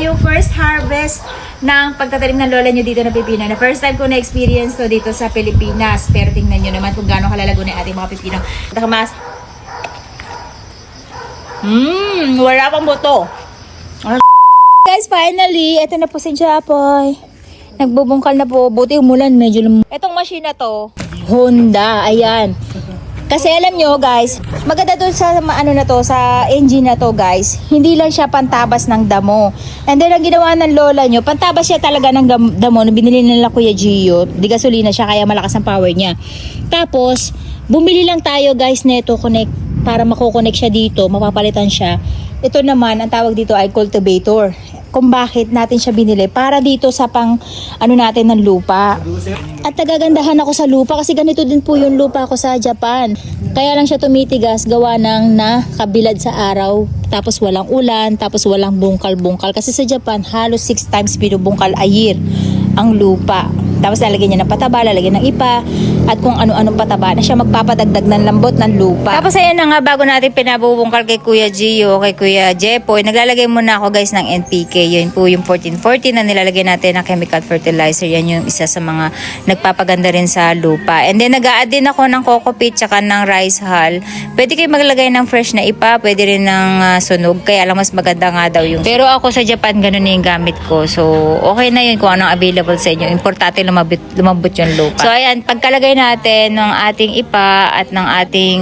yung first harvest ng pagtatanim ng lola nyo dito na pipino. Na first time ko na-experience to dito sa Pilipinas. Pero tingnan nyo naman kung gaano kalalago na ating mga pipino. Takamas. Wala pang buto. Guys, finally, ito na po si Japoy. Nagbubungkal na po. Buti umulan, medyo Itong machine na to, Honda, ayan. Kasi alam nyo guys, maganda doon sa ano na to, sa engine na to guys, hindi lang siya pantabas ng damo. And then ang ginawa ng lola nyo, pantabas siya talaga ng damo na binili nila Kuya Gio. Di gasolina siya kaya malakas ang power niya. Tapos, bumili lang tayo guys neto connect para mako-connect siya dito, mapapalitan siya. Ito naman, ang tawag dito ay cultivator. Kung bakit natin siya binili para dito sa pang ano natin ng lupa. At nagagandahan ako sa lupa kasi ganito din po yung lupa ko sa Japan. Kaya lang siya tumitigas gawa ng nakabilad sa araw, tapos walang ulan, tapos walang bungkal-bungkal. Kasi sa Japan halos 6 times binubungkal a year ang lupa. Tapos lalagyan niya ng pataba, lalagyan ng ipa, at kung ano-anong pataba na siya magpapadagdag ng lambot ng lupa. Tapos ayan na nga, bago natin pinabubungkal kay Kuya Gio, kay Kuya Jepoy, naglalagay muna ako guys ng NPK. Yun po yung 1440 na nilalagay natin ng chemical fertilizer. Yan yung isa sa mga nagpapaganda rin sa lupa. And then nag-a-add din ako ng coco peat tsaka ng rice hull. Pwede kayo maglagay ng fresh na ipa, pwede rin ng sunog, kaya lang mas maganda nga daw yung. Pero ako sa Japan, ganun yung gamit ko. So okay na yun kung anong available sa inyo. Importante lumambot yung lupa. So ayan, pagkalagay natin ng ating ipa at ng ating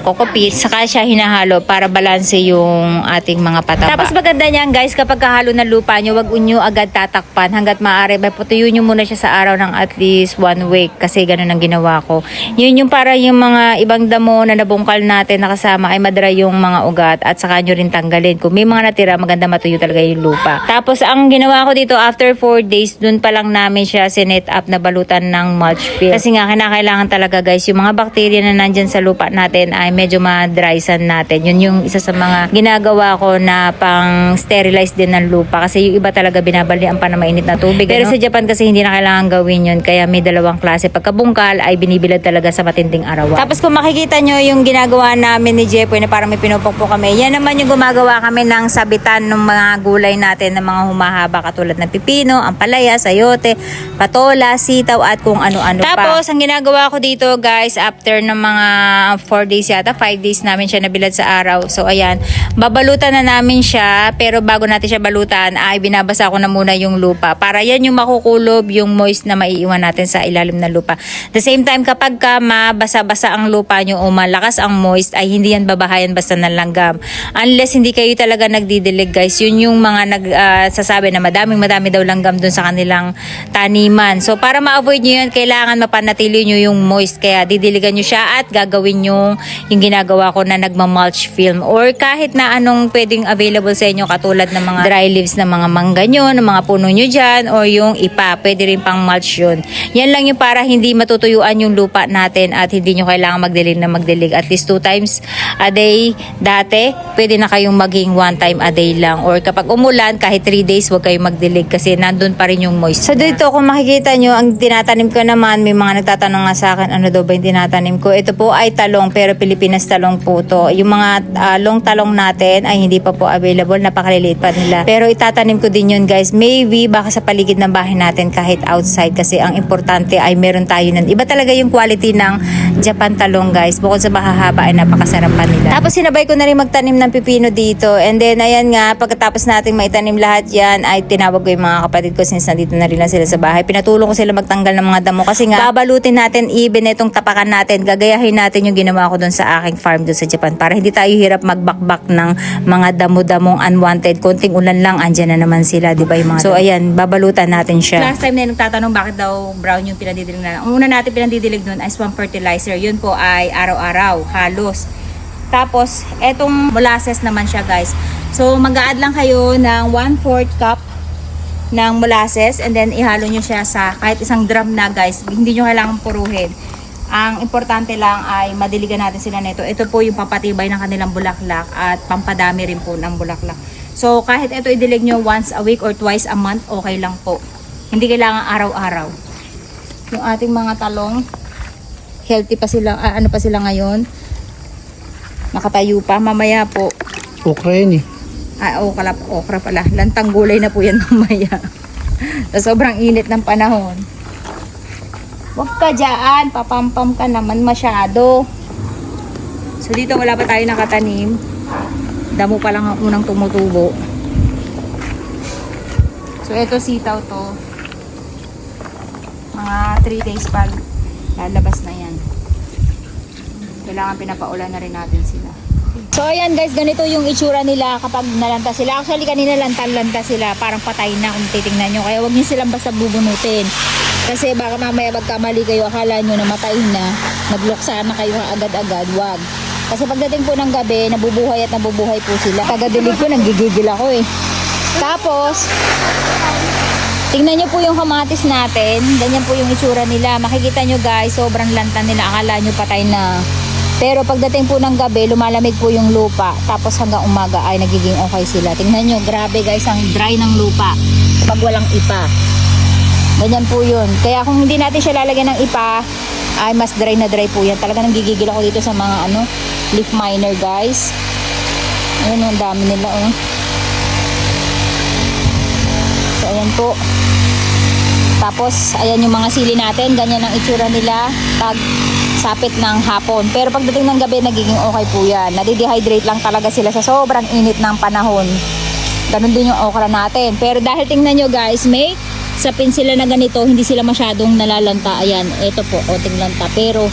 coco peat, saka siya hinahalo para balanse yung ating mga pataba. Tapos maganda niyan guys, kapag kahalo ng lupa nyo, wag unyo agad tatakpan hanggat maaari. Patuyuin nyo muna siya sa araw ng at least 1 week kasi ganun ang ginawa ko. Yun yung para yung mga ibang damo na nabungkal natin na kasama ay madry yung mga ugat at saka nyo rin tanggalin. Kung may mga natira, maganda matuyo talaga yung lupa. Tapos ang ginawa ko dito after 4 days, dun pa lang namin siya sinet up na balutan ng mulch film. Kasi nga kinakailangan talaga guys, yung mga bakterya na nandyan sa lupa natin ay medyo ma-drysan natin. Yun yung isa sa mga ginagawa ko na pang sterilize din ng lupa kasi yung iba talaga binabalian pa na mainit na tubig. Pero sa Japan kasi hindi na kailangan gawin yun, kaya may dalawang klase. Pagkabungkal ay binibilad talaga sa matinding arawan. Tapos kung makikita nyo yung ginagawa namin ni Jepoy na parang may pinupukpo kami, yan naman yung gumagawa kami ng sabitan ng mga gulay natin ng mga humahaba katulad ng pipino, ampalaya, sayote, patola, sitaw at kung ano-ano pa. Tapos ang ginagawa ko dito guys, after ng mga 4 days yata, 5 days namin siya nabilad sa araw. So ayan, babalutan na namin siya, pero bago natin siya balutan ay binabasa ko na muna yung lupa para yan yung makukulob, yung moist na maiiwan natin sa ilalim ng lupa. The same time, kapag ka mabasa-basa ang lupa nyo o malakas ang moist, ay hindi yan babahayan basta ng langgam. Unless hindi kayo talaga nagdidilig guys, yun yung mga nagsasabi na madami daw langgam dun sa kanilang taniman. So para ma-avoid nyo yan, kailangan mapanatili nyo yung moist, kaya didiligan nyo siya at gagawin nyo yung ginagawa ko na nagma-mulch film or kahit na anong pwedeng available sa inyo katulad ng mga dry leaves ng mga mangga nyo, ng mga puno nyo dyan, or yung ipa, pwede rin pang mulch yun. Yan lang yung para hindi matutuyuan yung lupa natin at hindi nyo kailangan magdilig at least 2 times a day. Dati, pwede na kayong maging 1 time a day lang, or kapag umulan, kahit 3 days huwag kayong magdilig kasi nandun pa rin yung moist. So dito kung makikita nyo, ang tinatanim ko naman, may mga nagtatanong nga sa akin, ano daw ba yung tinatanim ko? Ito po ay talong, pero Pilipinas talong po to. Yung mga long talong natin ay hindi pa po available, napakaliliit pa nila. Pero itatanim ko din yun guys, maybe baka sa paligid ng bahay natin kahit outside, kasi ang importante ay meron tayo nun. Iba talaga yung quality ng Japan talong guys, bukod sa mahahaba ay napakasarap pa nila. Tapos sinabay ko na rin magtanim ng pipino dito, and then ayan nga, pagkatapos natin maitanim lahat yan, ay tinawag ko yung mga kapatid ko since nandito na rin lang sila sa bahay. Pinatulong ko sila magtanggal ng mga damo kasi nga babalutin natin even itong tapakan natin, gagayahin natin yung ginawa ko dun sa aking farm dun sa Japan para hindi tayo hirap magbakbak ng mga damo-damong unwanted. Konting ulan lang, andyan na naman sila, di ba yung mga. So ayan, babalutan natin siya. Last time na yung tatanong bakit daw brown yung pinadidilig na. Ang una natin pinadidilig dun ay swamp fertilizer. Yun po ay araw-araw, halos. Tapos etong molasses naman siya guys. So mag-a-add lang kayo ng 1/4 cup ng molasses, and then ihalo nyo siya sa kahit isang drum na guys. Hindi nyo kailangan puruhin. Ang importante lang ay madiligan natin sila nito. Ito po yung papatibay ng kanilang bulaklak at pampadami rin po ng bulaklak. So kahit ito idilig nyo once a week or twice a month, okay lang po. Hindi kailangan araw-araw. Yung ating mga talong, healthy pa sila, ano pa sila ngayon. Nakatayo pa. Mamaya po. Okra yun eh. Okra pala. Lantang gulay na po yan mamaya. Sa sobrang init ng panahon. Huwag ka dyan. Papampam ka naman masyado. So dito wala pa tayo nakatanim. Damo pa lang ang unang tumutubo. So ito sitaw to. Mga 3 days pa lalabas na yan. Kailangan pinapaulan na rin natin sila. So ayan guys, ganito yung itsura nila kapag nalanta sila. Actually kanina lanta sila, parang patay na kung titingnan nyo. Kaya huwag nyo silang basta bubunutin. Kasi baka mamaya magkamali kayo, akala nyo na matay na, nagluksa na kayo agad-agad. Wag. Kasi pagdating po ng gabi, nabubuhay at nabubuhay po sila. Kagadilig ko, nanggigigil ako eh. Tapos, tingnan nyo po yung kamatis natin. Ganyan po yung itsura nila. Makikita nyo guys, sobrang lanta nila. Akala nyo patay na. Pero pagdating po ng gabi, lumalamig po yung lupa. Tapos hanggang umaga ay nagiging okay sila. Tingnan nyo, grabe guys, ang dry ng lupa. Kapag walang ipa. Ganyan po yun. Kaya kung hindi natin siya lalagyan ng ipa, ay mas dry na dry po yan. Talaga nang gigigil ako dito sa mga leaf miner guys. Ayan, ang dami nila So ayan po. Tapos ayan yung mga sili natin. Ganyan ang itsura nila pag sapit ng hapon. Pero pagdating ng gabi, nagiging okay po yan. Nadidehydrate lang talaga sila sa sobrang init ng panahon. Ganun din yung okra natin. Pero dahil tingnan nyo guys, may sapin sila na ganito, hindi sila masyadong nalalanta. Ayan, ito po, oting lanta. Pero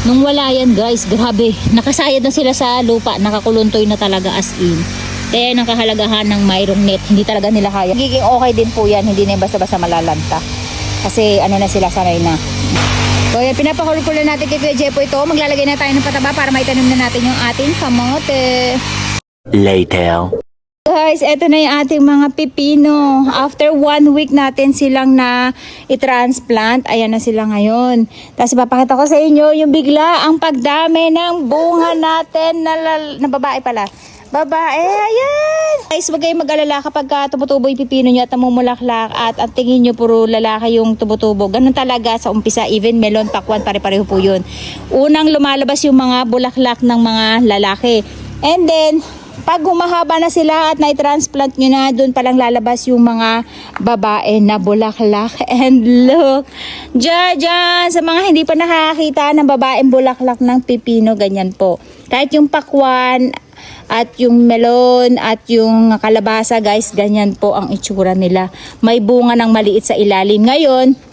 nung wala yan guys, grabe. Nakasayad na sila sa lupa. Nakakuluntoy na talaga as in. Kaya ang kahalagahan ng mayroong net, hindi talaga nila kaya. Nagiging okay din po yan, hindi na basta-basta malalanta. Kasi na sila, sanay na. So yan, pinapakulo natin kay Kuya Jepo ito. Maglalagay na tayo ng pataba para maitanim na natin yung ating kamote. Later. Guys, eto na yung ating mga pipino. After 1 week natin silang na i-transplant. Ayan na sila ngayon. Tapos papakita ko sa inyo yung bigla ang pagdami ng bunga natin na babae pala. Babae, ayan! Guys, wag kayong mag-alala kapag tumutubo yung pipino nyo at namumulaklak at ang tingin nyo puro lalaki yung tumutubo. Ganun talaga sa umpisa, even melon, pakwan, pare-pareho po yun. Unang lumalabas yung mga bulaklak ng mga lalaki. And then, pag humahaba na sila at na-transplant nyo na, doon palang lalabas yung mga babae na bulaklak. And look, dyan, sa mga hindi pa nakakita ng babaeng bulaklak ng pipino, ganyan po. Kahit yung pakwan, at yung melon at yung kalabasa guys, ganyan po ang itsura nila. May bunga ng maliit sa ilalim. Ngayon,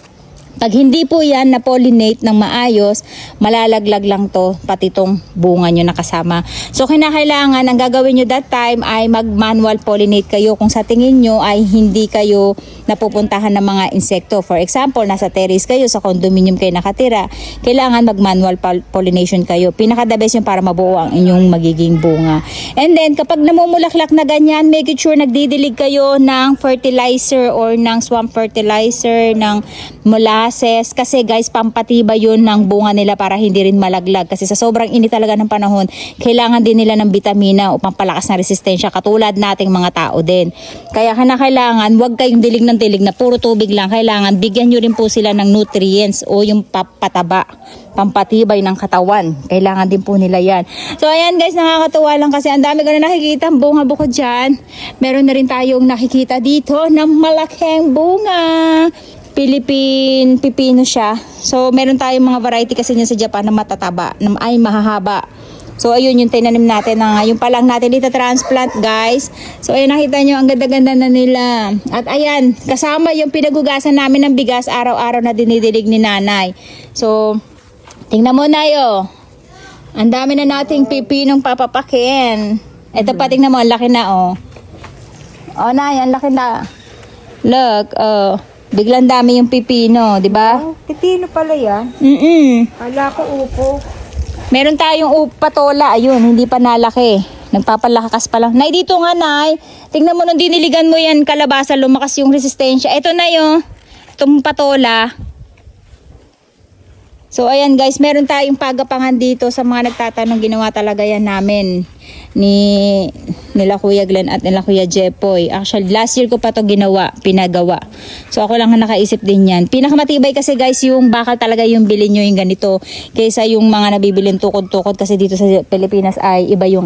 pag hindi po yan na-pollinate ng maayos, malalaglag lang to, pati tong bunga nyo nakasama. So, kinakailangan, ang gagawin nyo that time ay mag-manual pollinate kayo kung sa tingin nyo ay hindi kayo napupuntahan ng mga insekto. For example, nasa terrace kayo, sa condominium kayo nakatira, kailangan mag-manual pollination kayo. Pinaka-the best yung para mabuo ang inyong magiging bunga. And then, kapag namumulaklak na ganyan, make sure nagdidilig kayo ng fertilizer or ng swamp fertilizer, ng molasses, kasi guys, pampatibay yun ng bunga nila para hindi rin malaglag. Kasi sa sobrang init talaga ng panahon, kailangan din nila ng bitamina upang palakas na resistensya, katulad nating mga tao din. Kaya kailangan, huwag kayong dilig ng dilig na puro tubig lang. Kailangan, bigyan nyo rin po sila ng nutrients o yung pataba, pampatibay ng katawan. Kailangan din po nila yan. So ayan guys, nakakatuwa lang kasi ang dami ko na nakikita ang bunga bukod dyan. Meron na rin tayong nakikita dito ng malaking bunga. Philippine pipino siya. So, meron tayong mga variety kasi niya sa Japan na matataba, na ay mahahaba. So, ayun yung tinanim natin na ngayon pa lang natin dito transplant, guys. So, ayun, nakita nyo, ang ganda-ganda na nila. At ayan, kasama yung pinagugasan namin ng bigas araw-araw na dinidilig ni nanay. So, tingnan mo na yo. Ang dami na nating pipinong papapakin. Ito pa, tingnan mo, ang laki na, oh. Oh, nay, ang laki na. Look, oh. Biglang dami yung pipino, di ba? Oh, pipino pala yan. Kala ko upo. Meron tayong patola, ayun, hindi pa nalaki. Nagpapalakas pa lang. Nay, dito nga, nay. Tingnan mo, nung diniligan mo yan, kalabasa, lumakas yung resistensya. Ito na yun, itong patola. So, ayan guys, meron tayong pagapangan dito sa mga nagtatanong, ginawa talaga yan namin. nila Kuya Glenn at nila Kuya Jepoy. Actually, last year ko pa to pinagawa. So ako lang ang nakaisip din yan. Pinakamatibay kasi guys, yung bakal talaga yung bilhin nyo yung ganito. Kaysa yung mga nabibilin tukod-tukod kasi dito sa Pilipinas ay iba yung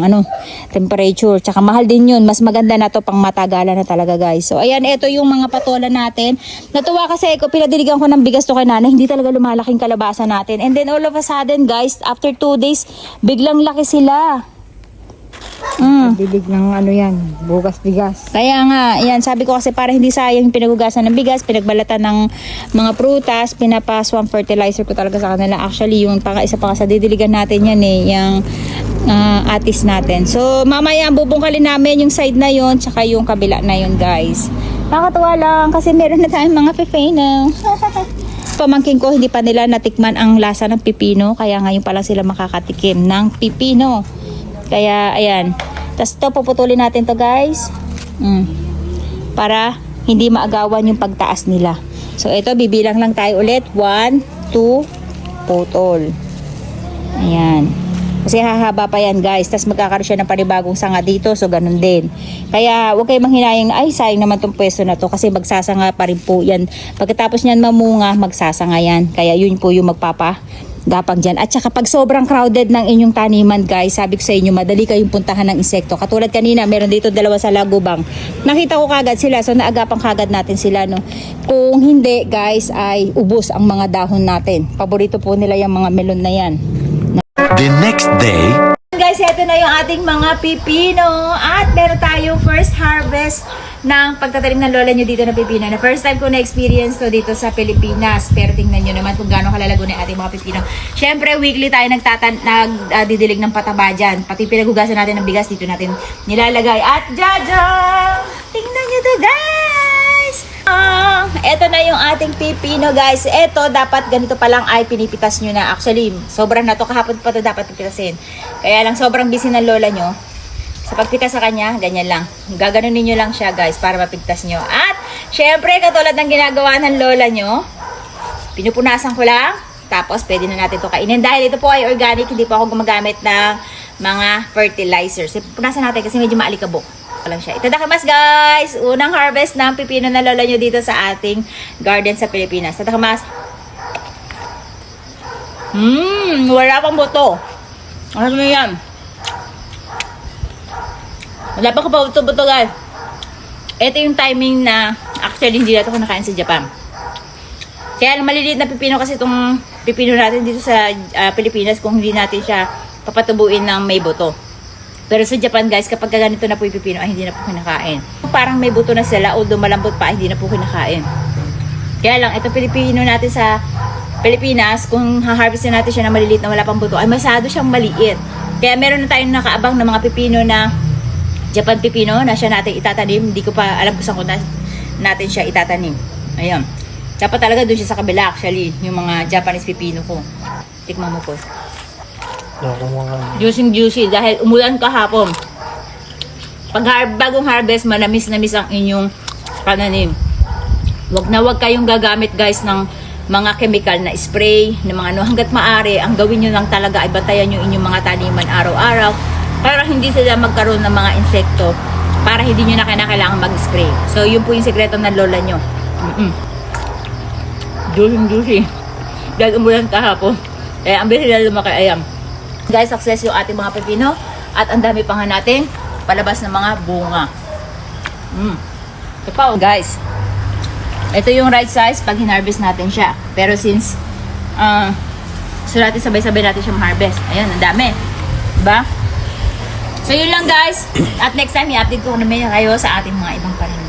temperature. Tsaka mahal din yun. Mas maganda na to pang matagalan na talaga guys. So ayan, ito yung mga patola natin. Natuwa kasi ako, pinadiligan ko ng bigas to kay nanay. Hindi talaga lumalaking kalabasa natin. And then all of a sudden guys, after 2 days, biglang laki sila. Bilig ng yan, bugas bigas. Kaya nga, yan, sabi ko kasi para hindi sayang yung pinagugasan ng bigas, pinagbalatan ng mga prutas, pinapa-swamp fertilizer ko talaga sa kanila. Actually, yung isa pa sa didiligan natin yan yung atis natin. So, mamaya bubungkalin namin yung side na yon tsaka yung kabila na yon guys. Nakakatuwa lang kasi meron na tayong mga pipino. Pamangkin ko, hindi pa nila natikman ang lasa ng pipino, kaya ngayon pa lang sila makakatikim ng pipino. Kaya, ayan. Tapos ito, puputulin natin to guys. Para hindi maagawan yung pagtaas nila. So, ito, bibilang lang tayo ulit. 1, 2, putol. Ayan. Kasi hahaba pa yan guys. Tapos magkakaroon siya ng panibagong sanga dito. So, ganun din. Kaya, huwag kayo manghinayang, ay, sayang naman tong pwesto na to. Kasi magsasanga pa rin po yan. Pagkatapos niyan mamunga, magsasanga yan. Kaya, yun po yung gapang dyan. At saka pag sobrang crowded ng inyong taniman guys, sabi ko sa inyo, madali kayong puntahan ng insekto. Katulad kanina, meron dito 2 sa Lagubang. Nakita ko kagad sila, so naagapang kagad natin sila. No? Kung hindi guys, ay ubos ang mga dahon natin. Paborito po nila yung mga melon na yan. The next day, Guys, ito na yung ating mga pipino. At meron tayong first harvest ng pagtatanim ng lola nyo dito na pipino. Na first time ko na-experience to dito sa Pilipinas. Pero tingnan nyo naman kung gaano kalalago na yung ating mga pipino. Siyempre, weekly tayo nagdidilig ng pataba dyan. Pati pinagugasan natin ng bigas dito natin nilalagay. At jaja! Tingnan nyo to guys! Ito na yung ating pipino guys. Ito dapat ganito pa lang ay pinipitas nyo na. Actually, sobrang na to. Kahapon pa to dapat pipitasin. Kaya lang sobrang busy ng lola nyo. Sa pagpitas sa kanya, ganyan lang. Gaganunin nyo lang siya guys para mapigtas nyo. At syempre katulad ng ginagawa ng lola nyo, pinupunasan ko lang. Tapos pwede na natin to kainin. Dahil ito po ay organic, hindi po ako gumagamit ng mga fertilizers. Punasan natin kasi medyo maalikabok lang siya. Itadakimasu guys! Unang harvest ng pipino na lola nyo dito sa ating garden sa Pilipinas. Itadakimasu! Wala pang buto. Ano mo yan? Wala pa ka pa buto-buto guys. Ito yung timing na actually hindi natin ko nakain sa Japan. Kaya maliliit na pipino kasi itong pipino natin dito sa Pilipinas kung hindi natin siya papatubuin ng may buto. Pero sa Japan guys, kapag ganito na po yung pipino ay hindi na po kinakain. Parang may buto na sila, although malambot pa, hindi na po kinakain. Kaya lang, ito pipino natin sa Pilipinas, kung ha-harvestin natin siya na maliliit na wala pang buto, ay masyado siyang maliit. Kaya meron na tayong nakaabang ng mga pipino na Japan pipino na siya natin itatanim. Hindi ko pa alam kung saan ko natin siya itatanim. Ayun. Dapat talaga doon siya sa kabila actually, yung mga Japanese pipino ko. Tikman mo po. Juicy dahil umulan kahapon. Bagong harvest, manamis ang inyong pananim. Wag kayong gagamit guys ng mga chemical na spray, ng mga hanggat maaari, ang gawin nyo lang talaga ay bantayan nyo inyong mga taniman araw-araw para hindi sila magkaroon ng mga insekto, para hindi nyo na kailangan mag-spray. So yun po yung sekreto ng lola nyo. Juicy. Dahil umulan kahapon. Kaya ang bilis nila lumaki. Ayan. Guys, success yung ating mga pepino at ang dami pa nga natin palabas ng mga bunga. Ito pa guys. Ito yung right size pag hinarvest natin siya. Pero since so natin sabay-sabay natin siya ma-harvest. Ayun, ang dami. Diba? So yun lang guys. At next time i-update ko namin kayo sa ating mga ibang pananim.